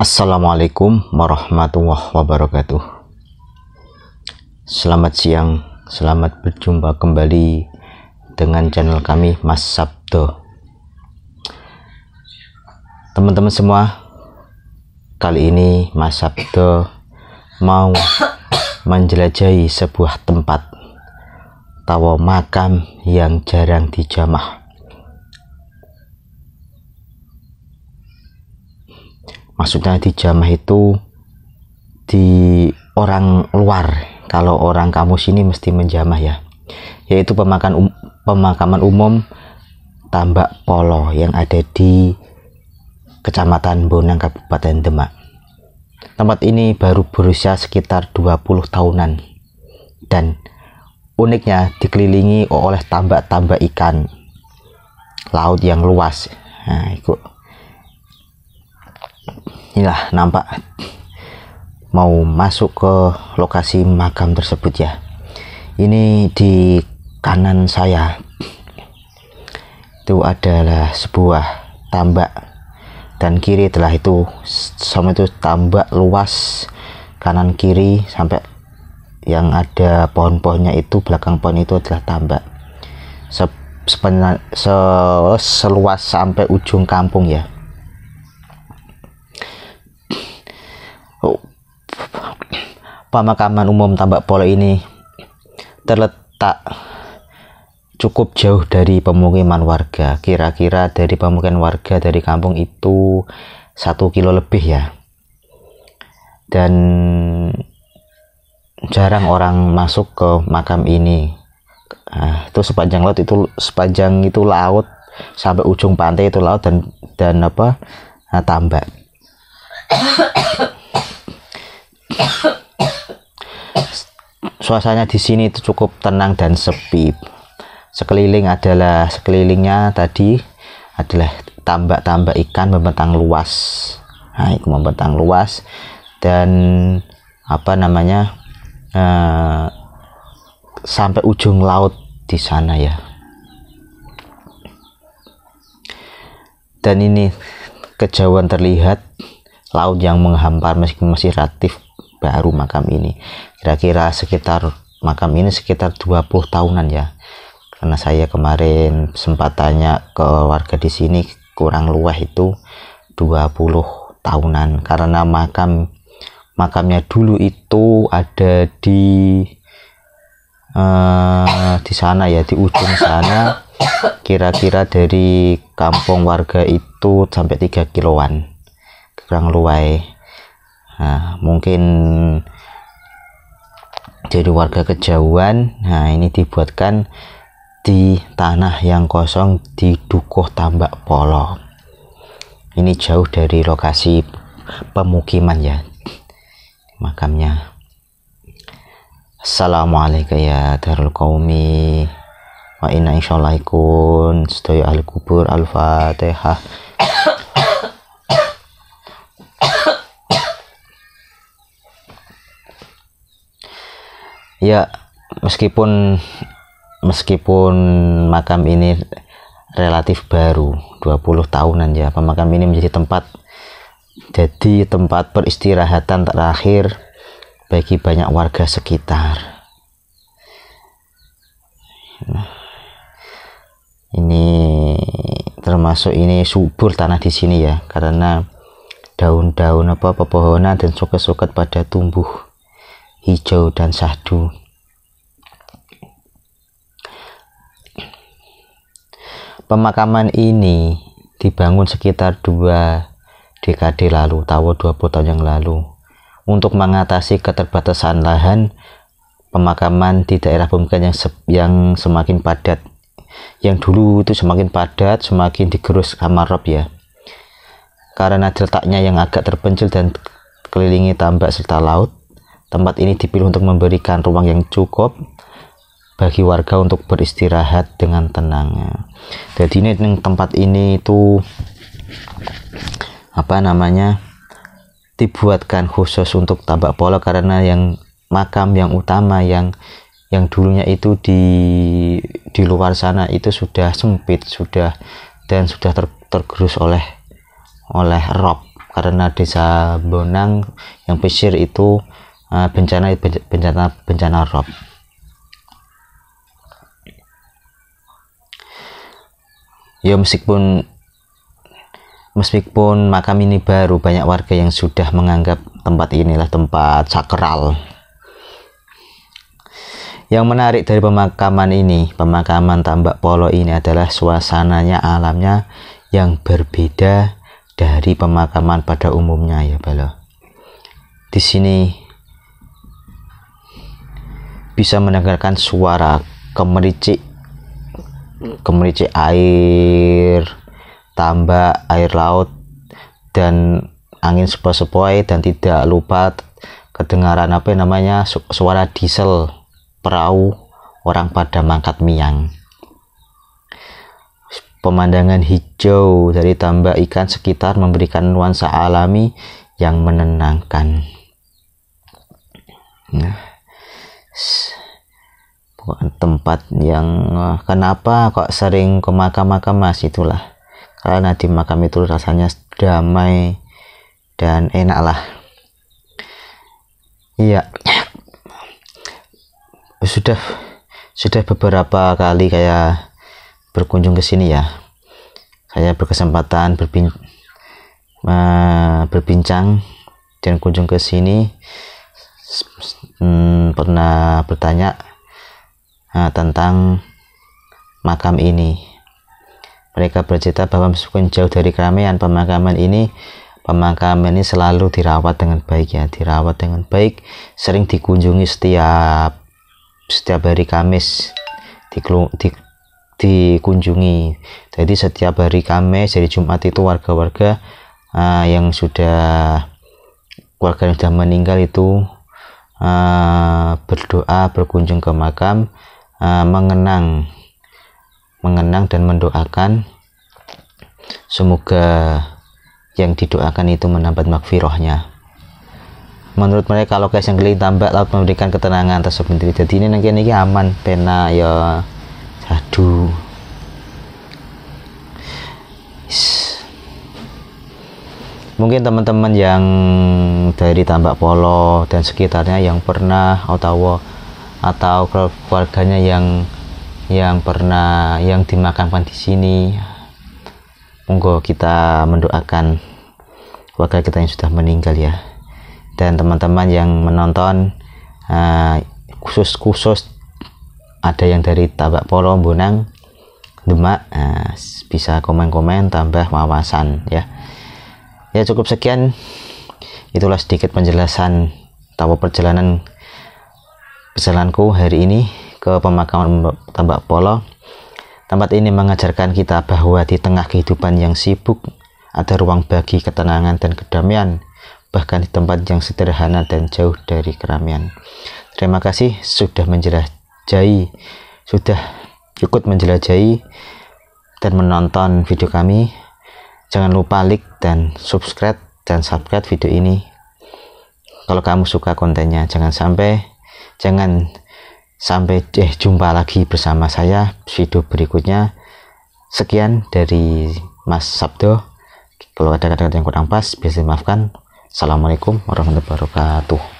Assalamualaikum warahmatullahi wabarakatuh. Selamat siang, selamat berjumpa kembali dengan channel kami Mas Sabdo. Teman-teman semua, kali ini Mas Sabdo mau menjelajahi sebuah tempat atau makam yang jarang dijamah. Maksudnya dijamah itu di orang luar. Kalau orang kamu sini mesti menjamah ya, yaitu pemakaman umum Tambak Polo yang ada di Kecamatan Bonang, Kabupaten Demak. Tempat ini baru berusia sekitar 20 tahunan dan uniknya dikelilingi oleh tambak-tambak ikan laut yang luas. Nah, inilah nampak mau masuk ke lokasi makam tersebut ya. Ini di kanan saya itu adalah sebuah tambak dan kiri telah itu sama itu tambak luas, kanan kiri sampai yang ada pohon-pohonnya itu, belakang pohon itu adalah tambak seluas sampai ujung kampung ya. Pemakaman umum Tambak Polo ini terletak cukup jauh dari pemukiman warga. Kira-kira dari pemukiman warga dari kampung itu 1 kilo lebih ya. Dan jarang orang masuk ke makam ini. Itu sepanjang itu laut sampai ujung pantai itu laut dan tambak. Suasana di sini itu cukup tenang dan sepi. Sekelilingnya tadi adalah tambak-tambak ikan membentang luas. Nah, itu membentang luas dan sampai ujung laut di sana ya. Dan ini kejauhan terlihat laut yang menghampar meski masih relatif baru makam ini. Kira-kira makam ini sekitar 20 tahunan ya. Karena saya kemarin sempat tanya ke warga di sini, kurang luwih itu 20 tahunan. Karena makamnya dulu itu ada di sana ya, di ujung sana. Kira-kira dari kampung warga itu sampai 3 kiloan kurang luwih. Nah, mungkin jadi warga kejauhan. Nah, ini dibuatkan di tanah yang kosong di Dukuh Tambak Polo. Ini jauh dari lokasi pemukiman ya makamnya. Assalamualaikum ya darul qaumi wa inna insyaallah ikun sedaya ahli kubur. Al-Fatihah. Ya, meskipun makam ini relatif baru 20 tahunan ya, pemakam ini jadi tempat peristirahatan terakhir bagi banyak warga sekitar. Nah, ini termasuk ini subur tanah di sini ya, karena daun-daun pepohonan dan suket-suket pada tumbuh hijau dan syahdu. Pemakaman ini dibangun sekitar 2 dekade lalu, tahun 20 tahun yang lalu, untuk mengatasi keterbatasan lahan pemakaman di daerah pemukiman yang semakin padat. Yang dulu itu semakin padat, semakin digerus kamar rob ya. Karena letaknya yang agak terpencil dan kelilingi tambak serta laut, tempat ini dipilih untuk memberikan ruang yang cukup bagi warga untuk beristirahat dengan tenang. Jadi ini tempat ini itu dibuatkan khusus untuk Tambak Polo karena yang makam yang utama yang dulunya itu di luar sana itu sudah sempit, sudah tergerus oleh oleh rob, karena desa Bonang yang pesisir itu bencana rob. Ya meskipun makam ini baru, banyak warga yang sudah menganggap tempat inilah tempat sakral. Yang menarik dari pemakaman Tambak Polo ini adalah suasananya, alamnya yang berbeda dari pemakaman pada umumnya ya balo. Di sini bisa mendengarkan suara kemericik air tambak, air laut, dan angin sepoi-sepoi, dan tidak lupa kedengaran suara diesel perahu orang pada mangkat miang. Pemandangan hijau dari tambak ikan sekitar memberikan nuansa alami yang menenangkan. Tempat yang kenapa kok sering ke makam Mas, itulah karena di makam itu rasanya damai dan enak lah. Iya, sudah beberapa kali kayak berkunjung ke sini ya. Saya berkesempatan berbincang dan kunjung ke sini, pernah bertanya tentang makam ini. Mereka bercerita bahwa meskipun jauh dari keramaian, pemakaman ini selalu dirawat dengan baik, sering dikunjungi setiap hari Kamis dikunjungi. Jadi setiap hari Kamis, hari Jumat itu warga yang sudah meninggal itu berdoa, berkunjung ke makam, mengenang dan mendoakan semoga yang didoakan itu mendapat magfirahnya. Menurut mereka lokasi yang keliling tambak laut memberikan ketenangan tersendiri. Jadi ini aman, pena ya aduh. Mungkin teman-teman yang dari Tambak Polo dan sekitarnya yang pernah atau keluarganya yang dimakamkan di sini, monggo kita mendoakan keluarga kita yang sudah meninggal ya. Dan teman-teman yang menonton, khusus ada yang dari Tambak Polo, Bonang, Demak, bisa komen-komen tambah wawasan ya. Ya cukup sekian, itulah sedikit penjelasan atau perjalananku hari ini ke pemakaman Tambak Polo. Tempat ini mengajarkan kita bahwa di tengah kehidupan yang sibuk ada ruang bagi ketenangan dan kedamaian, bahkan di tempat yang sederhana dan jauh dari keramaian. Terima kasih sudah ikut menjelajahi dan menonton video kami. Jangan lupa like dan subscribe video ini kalau kamu suka kontennya. Jangan sampai jumpa lagi bersama saya video berikutnya. Sekian dari Mas Sabdo. Kalau ada kata-kata yang kurang pas, bisa dimaafkan. Assalamualaikum warahmatullahi wabarakatuh.